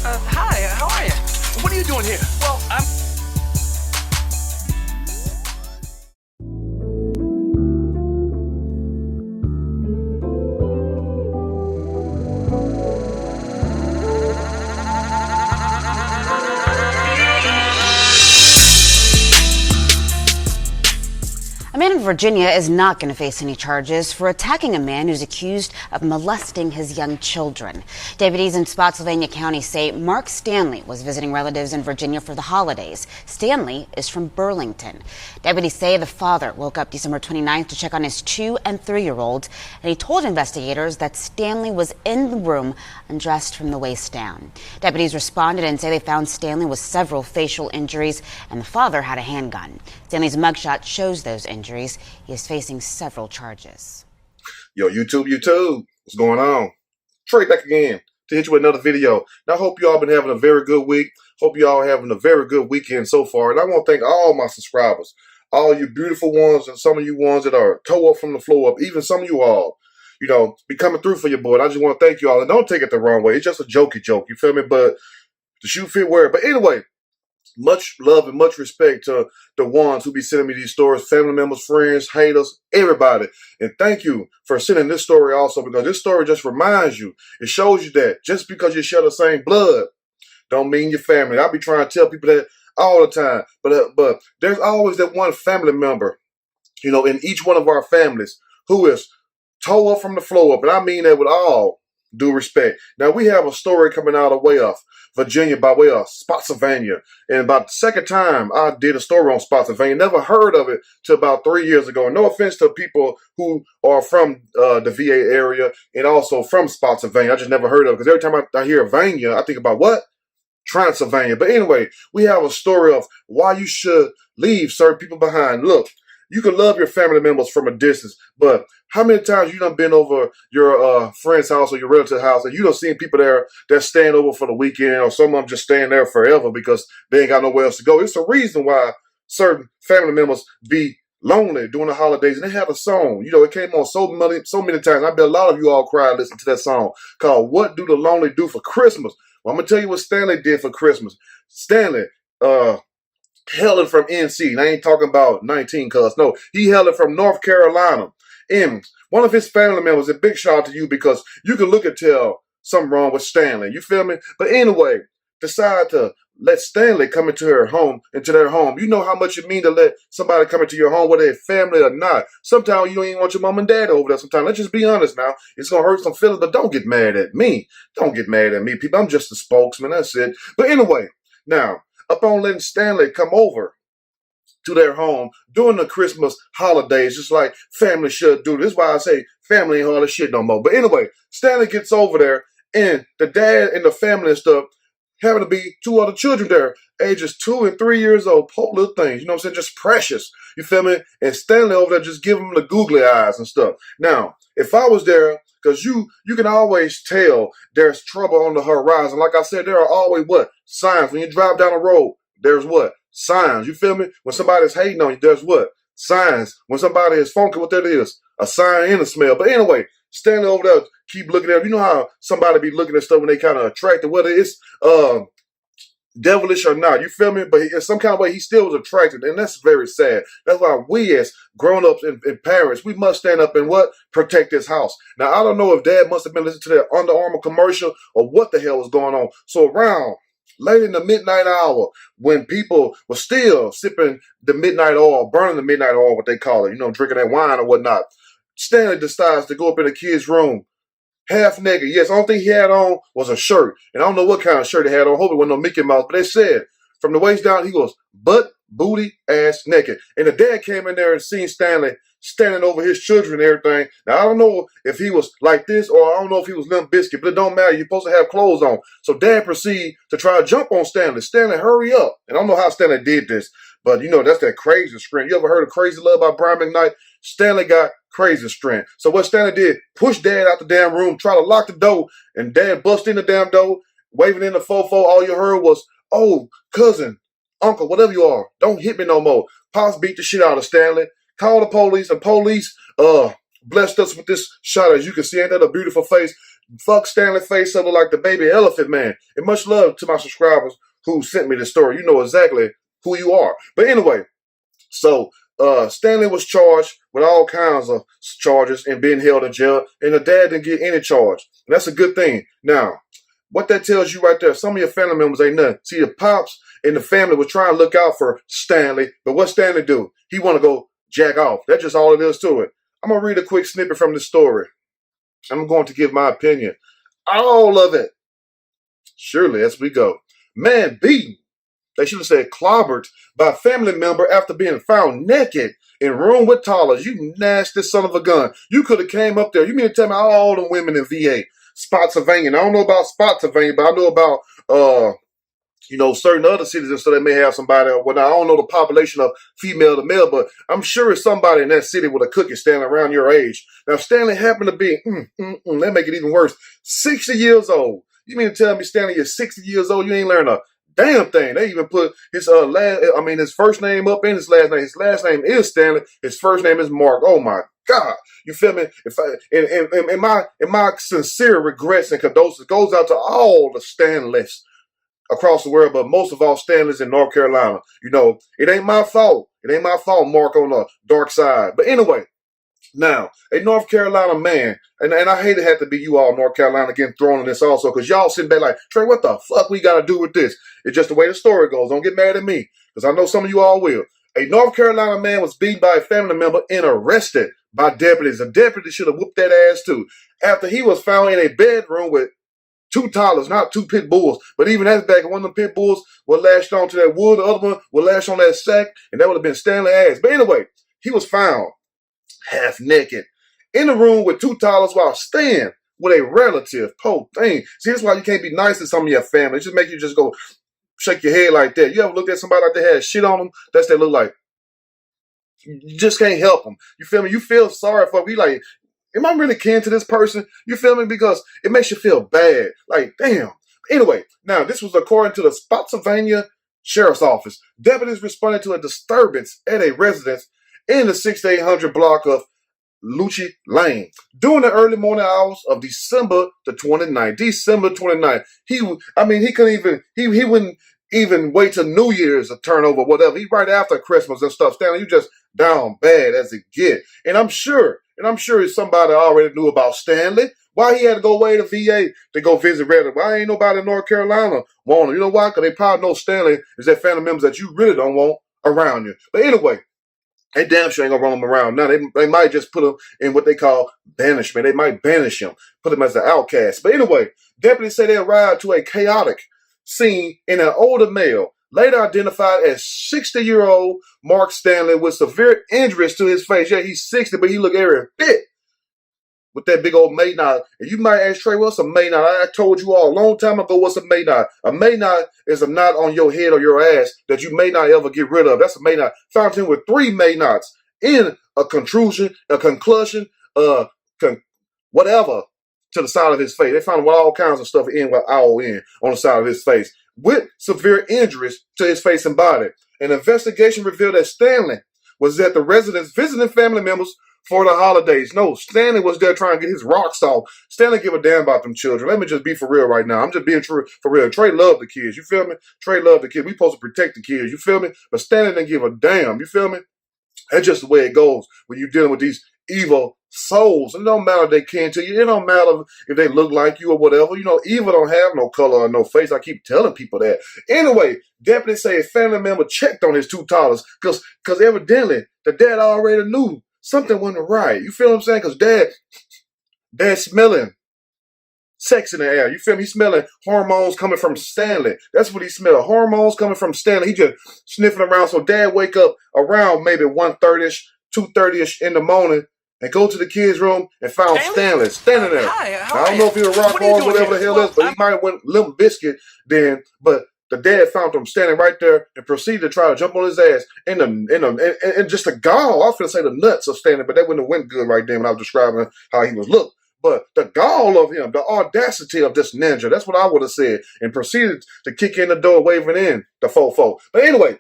Hi, how are you? What are you doing here? Well, I'm... A man in Virginia is not going to face any charges for attacking a man who's accused of molesting his young children. Deputies in Spotsylvania County say Mark Stanley was visiting relatives in Virginia for the holidays. Stanley is from Burlington. Deputies say the father woke up December 29th to check on his 2- and 3-year-olds, and he told investigators that Stanley was in the room undressed from the waist down. Deputies responded and say they found Stanley with several facial injuries, and the father had a handgun. Stanley's mugshot shows those injuries. He is facing several charges. Yo, YouTube, what's going on? Trey back again to hit you with another video. Now, I hope you all been having a very good week. Hope you all having a very good weekend so far. And I want to thank all my subscribers, all you beautiful ones, and some of you ones that are toe up from the floor up, even some of you all, be coming through for your boy. And I just want to thank you all. And don't take it the wrong way. It's just a jokey joke. You feel me? But the shoe fit wear. But anyway, much love and much respect to the ones who be sending me these stories, family members, friends, haters, everybody. And thank you for sending this story also, because this story just reminds you, it shows you that just because you share the same blood don't mean your family. I be trying to tell people that all the time, but there's always that one family member, in each one of our families who is toe up from the floor up. And I mean that with all due respect. Now, we have a story coming out of way of Virginia by way of Spotsylvania. And about the second time I did a story on Spotsylvania, never heard of it till about 3 years ago. And no offense to people who are from the VA area and also from Spotsylvania. I just never heard of it, because every time I hear Vania, I think about what? Transylvania. But anyway, we have a story of why you should leave certain people behind. Look, you can love your family members from a distance, but how many times you done been over your friend's house or your relative's house and you done seen people there that staying over for the weekend, or some of them just staying there forever because they ain't got nowhere else to go? It's a reason why certain family members be lonely during the holidays. And they have a song, it came on so many times. I bet a lot of you all cried listening to that song called "What Do the Lonely Do for Christmas?" Well, I'm gonna tell you what Stanley did for Christmas. Stanley, hailing from NC. And I ain't talking about 19, cuz no, he hailing from North Carolina. And one of his family members, a big shout out to you, because you can look and tell something wrong with Stanley. You feel me? But anyway, decide to let Stanley come into their home. You know how much it means to let somebody come into your home, whether they're family or not. Sometimes you don't even want your mom and dad over there. Sometimes, let's just be honest now. It's going to hurt some feelings, but don't get mad at me. Don't get mad at me, people. I'm just a spokesman. That's it. But anyway, now, upon letting Stanley come over to their home during the Christmas holidays, just like family should do. This is why I say family ain't all this shit no more. But anyway, Stanley gets over there, and the dad and the family and stuff having to be 2 other children there, ages 2 and 3 years old, poor little things, just precious. You feel me? And Stanley over there just giving them the googly eyes and stuff. Now, if I was there, because you can always tell there's trouble on the horizon. Like I said, there are always what? Signs. When you drive down the road, there's what? Signs. You feel me? When somebody's hating on you, there's what? Signs. When somebody is funky, what that is? A sign and a smell. But anyway, Stanley over there, keep looking at them. You know how somebody be looking at stuff when they kind of attracted, whether it's devilish or not, you feel me? But in some kind of way, he still was attracted, and that's very sad. That's why we as grown-ups and parents, we must stand up and what? Protect this house. Now, I don't know if Dad must have been listening to that Under Armour commercial or what the hell was going on. So around late in the midnight hour, when people were still sipping the midnight oil, burning the midnight oil, what they call it, drinking that wine or whatnot, Stanley decides to go up in the kid's room, half naked. Yes, the only thing he had on was a shirt. And I don't know what kind of shirt he had on. I hope it wasn't no Mickey Mouse. But they said from the waist down, he was butt, booty, ass naked. And the dad came in there and seen Stanley standing over his children and everything. Now, I don't know if he was like this, or I don't know if he was Limp Bizkit, but it don't matter. You're supposed to have clothes on. So dad proceeded to try to jump on Stanley. Stanley, hurry up. And I don't know how Stanley did this, but that's that crazy strength. You ever heard of Crazy Love by Brian McKnight? Stanley got crazy strength. So what Stanley did, push Dad out the damn room, try to lock the door, and Dad bust in the damn door, waving in the fofo. All you heard was, "Oh, cousin, uncle, whatever you are, don't hit me no more." PAWS beat the shit out of Stanley, called the police, and police blessed us with this shot. As you can see, ain't that a beautiful face? Fuck Stanley face up like the baby elephant man. And much love to my subscribers who sent me the story. You know exactly who you are. But anyway, so Stanley was charged with all kinds of charges and being held in jail, and the dad didn't get any charge. And that's a good thing. Now, what that tells you right there, some of your family members ain't nothing. See, the pops and the family was trying to look out for Stanley, but what Stanley do? He want to go jack off. That's just all it is to it. I'm going to read a quick snippet from the story. I'm going to give my opinion. All of it. Surely, as we go. Man beaten. They should have said clobbered by a family member after being found naked in room with toddlers. You nasty son of a gun. You could have came up there. You mean to tell me all the women in VA, Spotsylvania. I don't know about Spotsylvania, but I know about certain other cities and so they may have somebody. Well, I don't know the population of female to male, but I'm sure it's somebody in that city with a cookie standing around your age. Now, if Stanley happened to be, that make it even worse, 60 years old. You mean to tell me, Stanley, you're 60 years old, you ain't learned a damn thing. They even put his his first name up in his last name. His last name is Stanley. His first name is Mark. Oh my God. You feel me? In my sincere regrets and condolences goes out to all the Stanleys across the world, but most of all Stanleys in North Carolina. You know, it ain't my fault. It ain't my fault, Mark, on the dark side. But anyway, now, a North Carolina man, and I hate it had to be you all North Carolina getting thrown in this also, because y'all sitting back like, Trey, what the fuck we got to do with this? It's just the way the story goes. Don't get mad at me, because I know some of you all will. A North Carolina man was beaten by a family member and arrested by deputies. A deputy should have whooped that ass too, after he was found in a bedroom with two toddlers, not two pit bulls, but even that's back. One of them pit bulls was lashed onto that wood, the other one was lashed on that sack, and that would have been Stanley's ass. But anyway, he was found half naked in the room with two toddlers while staying with a relative. Po thing. See, that's why you can't be nice to some of your family. It just make you just go shake your head like that. You ever looked at somebody like they had shit on them? That's what they look like. You just can't help them. You feel me? You feel sorry for them. You like, am I really kin to this person? You feel me? Because it makes you feel bad. Like, damn. Anyway, now this was according to the Spotsylvania Sheriff's Office. Deputies responded to a disturbance at a residence in the 6800 block of Lucci Lane during the early morning hours of December the 29th. December 29th. He wouldn't even wait till New Year's to turn over whatever. He right after Christmas and stuff. Stanley, you just down bad as it get. And I'm sure somebody already knew about Stanley. Why he had to go away to VA to go visit relatives? Why ain't nobody in North Carolina want him? You know why? Because they probably know Stanley is that family members that you really don't want around you. But anyway, they damn sure ain't gonna run him around. Now they might just put him in what they call banishment. They might banish him, put him as an outcast. But anyway, deputies say they arrived to a chaotic scene in an older male, later identified as 60-year-old Mark Stanley with severe injuries to his face. Yeah, he's 60, but he look every bit with that big old Maynard. And you might ask Trey, what's a Maynard? I told you all a long time ago what's a Maynard. A Maynard is a knot on your head or your ass that you may not ever get rid of. That's a Maynard. Found him with 3 Maynots in a contusion, a concussion, whatever to the side of his face. They found him with all kinds of stuff in on the side of his face with severe injuries to his face and body. An investigation revealed that Stanley was at the residence visiting family members for the holidays. No, Stanley was there trying to get his rocks off. Stanley give a damn about them children. Let me just be for real right now. I'm just being true for real. Trey loved the kids. You feel me? Trey loved the kids. We supposed to protect the kids. You feel me? But Stanley didn't give a damn. You feel me? That's just the way it goes when you're dealing with these evil souls. It don't matter if they kin to you. It don't matter if they look like you or whatever. You know, evil don't have no color or no face. I keep telling people that. Anyway, deputies say a family member checked on his two toddlers because evidently the dad already knew something wasn't right. You feel what I'm saying? Because dad smelling sex in the air. You feel me? He's smelling hormones coming from Stanley. That's what he smelled. Hormones coming from Stanley. He just sniffing around. So dad wake up around maybe 1:30ish, 2:30ish in the morning and go to the kids' room and found Stanley standing there. Hi, I don't know if he was rock hard or whatever the hell is, but he might have went Limp Biscuit then. But the dad found him standing right there and proceeded to try to jump on his ass and just the gall. I was going to say the nuts of Stanley, but that wouldn't have went good right then when I was describing how he was looked. But the gall of him, the audacity of this ninja, that's what I would have said, and proceeded to kick in the door, waving in the fofo. But anyway,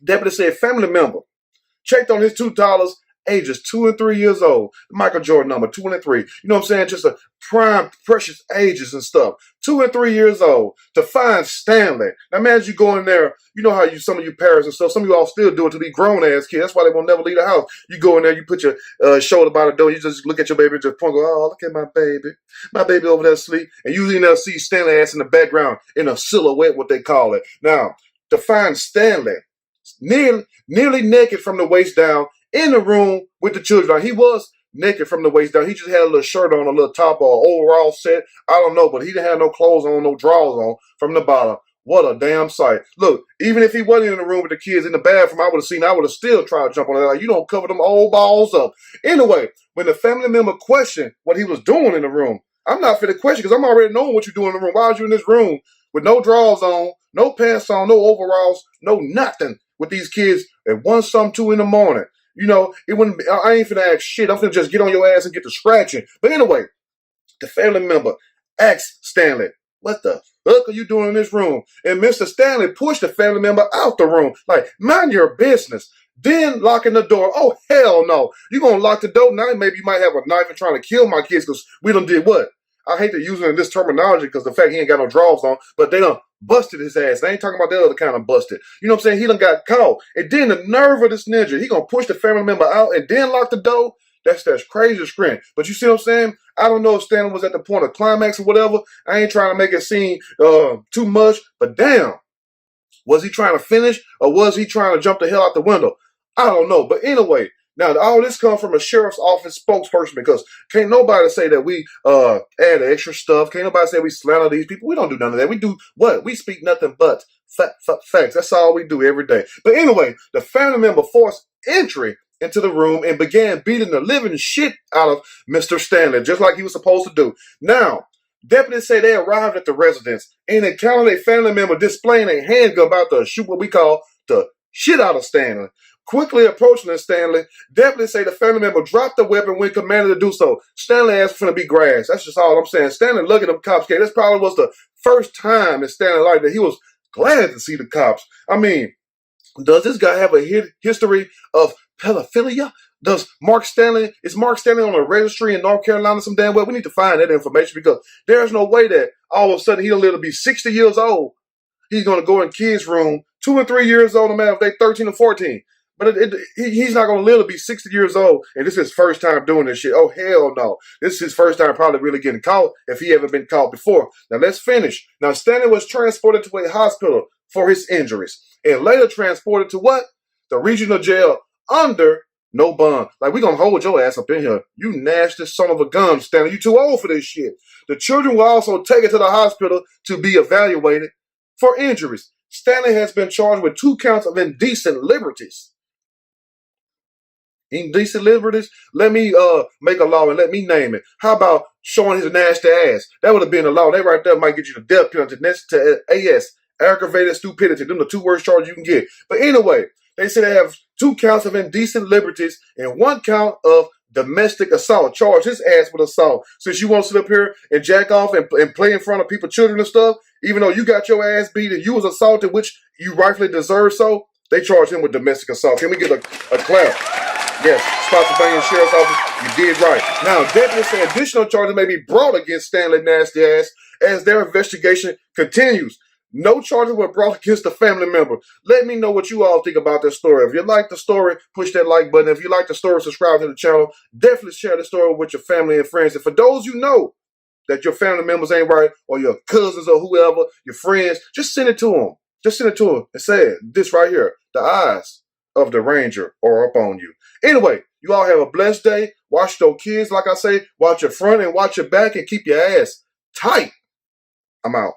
deputy said family member checked on his two toddlers ages 2 and 3 years old. Michael Jordan number 2 and 3. You know what I'm saying? Just a prime, precious ages and stuff. 2 and 3 years old to find Stanley. Now, man, as you go in there, you know how some of you parents and stuff, some of you all still do it to be grown ass kids. That's why they won't never leave the house. You go in there, you put your shoulder by the door, you just look at your baby and just point, go, oh, look at my baby. My baby over there asleep. And usually they'll see Stanley ass in the background in a silhouette, what they call it. Now, to find Stanley nearly naked from the waist down in the room with the children. Now, he was naked from the waist down. He just had a little shirt on, a little top or overall set. I don't know, but he didn't have no clothes on, no drawers on from the bottom. What a damn sight. Look, even if he wasn't in the room with the kids in the bathroom, I would have still tried to jump on it. Like, you don't cover them old balls up. Anyway, when the family member questioned what he was doing in the room, I'm not for the question because I'm already knowing what you're doing in the room. Why was you in this room with no drawers on, no pants on, no overalls, no nothing with these kids at 2 in the morning? You know, I ain't finna ask shit. I'm finna just get on your ass and get to scratching. But anyway, the family member asked Stanley, what the fuck are you doing in this room? And Mr. Stanley pushed the family member out the room. Like, mind your business. Then locking the door. Oh, hell no. You gonna lock the door? Now maybe you might have a knife and trying to kill my kids because we done did what? I hate to use it in this terminology because the fact he ain't got no drawers on, but they done busted his ass. They ain't talking about the other kind of busted. You know what I'm saying? He done got caught. And then the nerve of this ninja, he gonna push the family member out and then lock the door? That's crazy screen. But you see what I'm saying? I don't know if Stanley was at the point of climax or whatever. I ain't trying to make it seem too much, but damn. Was he trying to finish or was he trying to jump the hell out the window? I don't know. But anyway, now all this comes from a sheriff's office spokesperson because can't nobody say that we add extra stuff. Can't nobody say we slander these people. We don't do none of that. We do what? We speak nothing but facts. That's all we do every day. But anyway, the family member forced entry into the room and began beating the living shit out of Mr. Stanley, just like he was supposed to do. Now, deputies say they arrived at the residence and encountered a family member displaying a handgun about to shoot what we call the shit out of Stanley. Quickly approaching Stanley, deputies say the family member dropped the weapon when commanded to do so. Stanley asked for to be grass. That's just all I'm saying. Stanley looked at them cops. This probably was the first time in Stanley life that he was glad to see the cops. I mean, does this guy have a history of pedophilia? Is Mark Stanley on a registry in North Carolina some damn well? We need to find that information because there's no way that all of a sudden he'll live to be 60 years old. He's going to go in kids' room, 2 and 3 years old, no matter if they're 13 or 14. But he's not going to live to be 60 years old, and this is his first time doing this shit. Oh, hell no. This is his first time probably really getting caught if he ever been caught before. Now, let's finish. Now, Stanley was transported to a hospital for his injuries and later transported to what? The regional jail under no bond. Like, we going to hold your ass up in here. You nasty son of a gun, Stanley. You too old for this shit. The children were also taken to the hospital to be evaluated for injuries. Stanley has been charged with 2 counts of indecent liberties. Indecent liberties? Let me make a law and let me name it. How about showing his nasty ass? That would have been a law. That right there might get you the death penalty next to AS. Aggravated stupidity. Them the 2 worst charges you can get. But anyway, they say they have 2 counts of indecent liberties and 1 count of domestic assault. Charge his ass with assault. Since you want to sit up here and jack off and play in front of people's children and stuff, even though you got your ass beat and you was assaulted, which you rightfully deserve so, they charge him with domestic assault. Can we get a clap? Yes, Spotsylvania Sheriff's Office, you did right. Now, deputies say additional charges may be brought against Stanley nasty ass as their investigation continues. No charges were brought against the family member. Let me know what you all think about this story. If you like the story, push that like button. If you like the story, subscribe to the channel. Definitely share the story with your family and friends. And for those you know that your family members ain't right, or your cousins or whoever, your friends, just send it to them. Just send it to them and say this right here. The eyes of the Ranger are up on you. Anyway, you all have a blessed day. Watch those kids, like I say. Watch your front and watch your back and keep your ass tight. I'm out.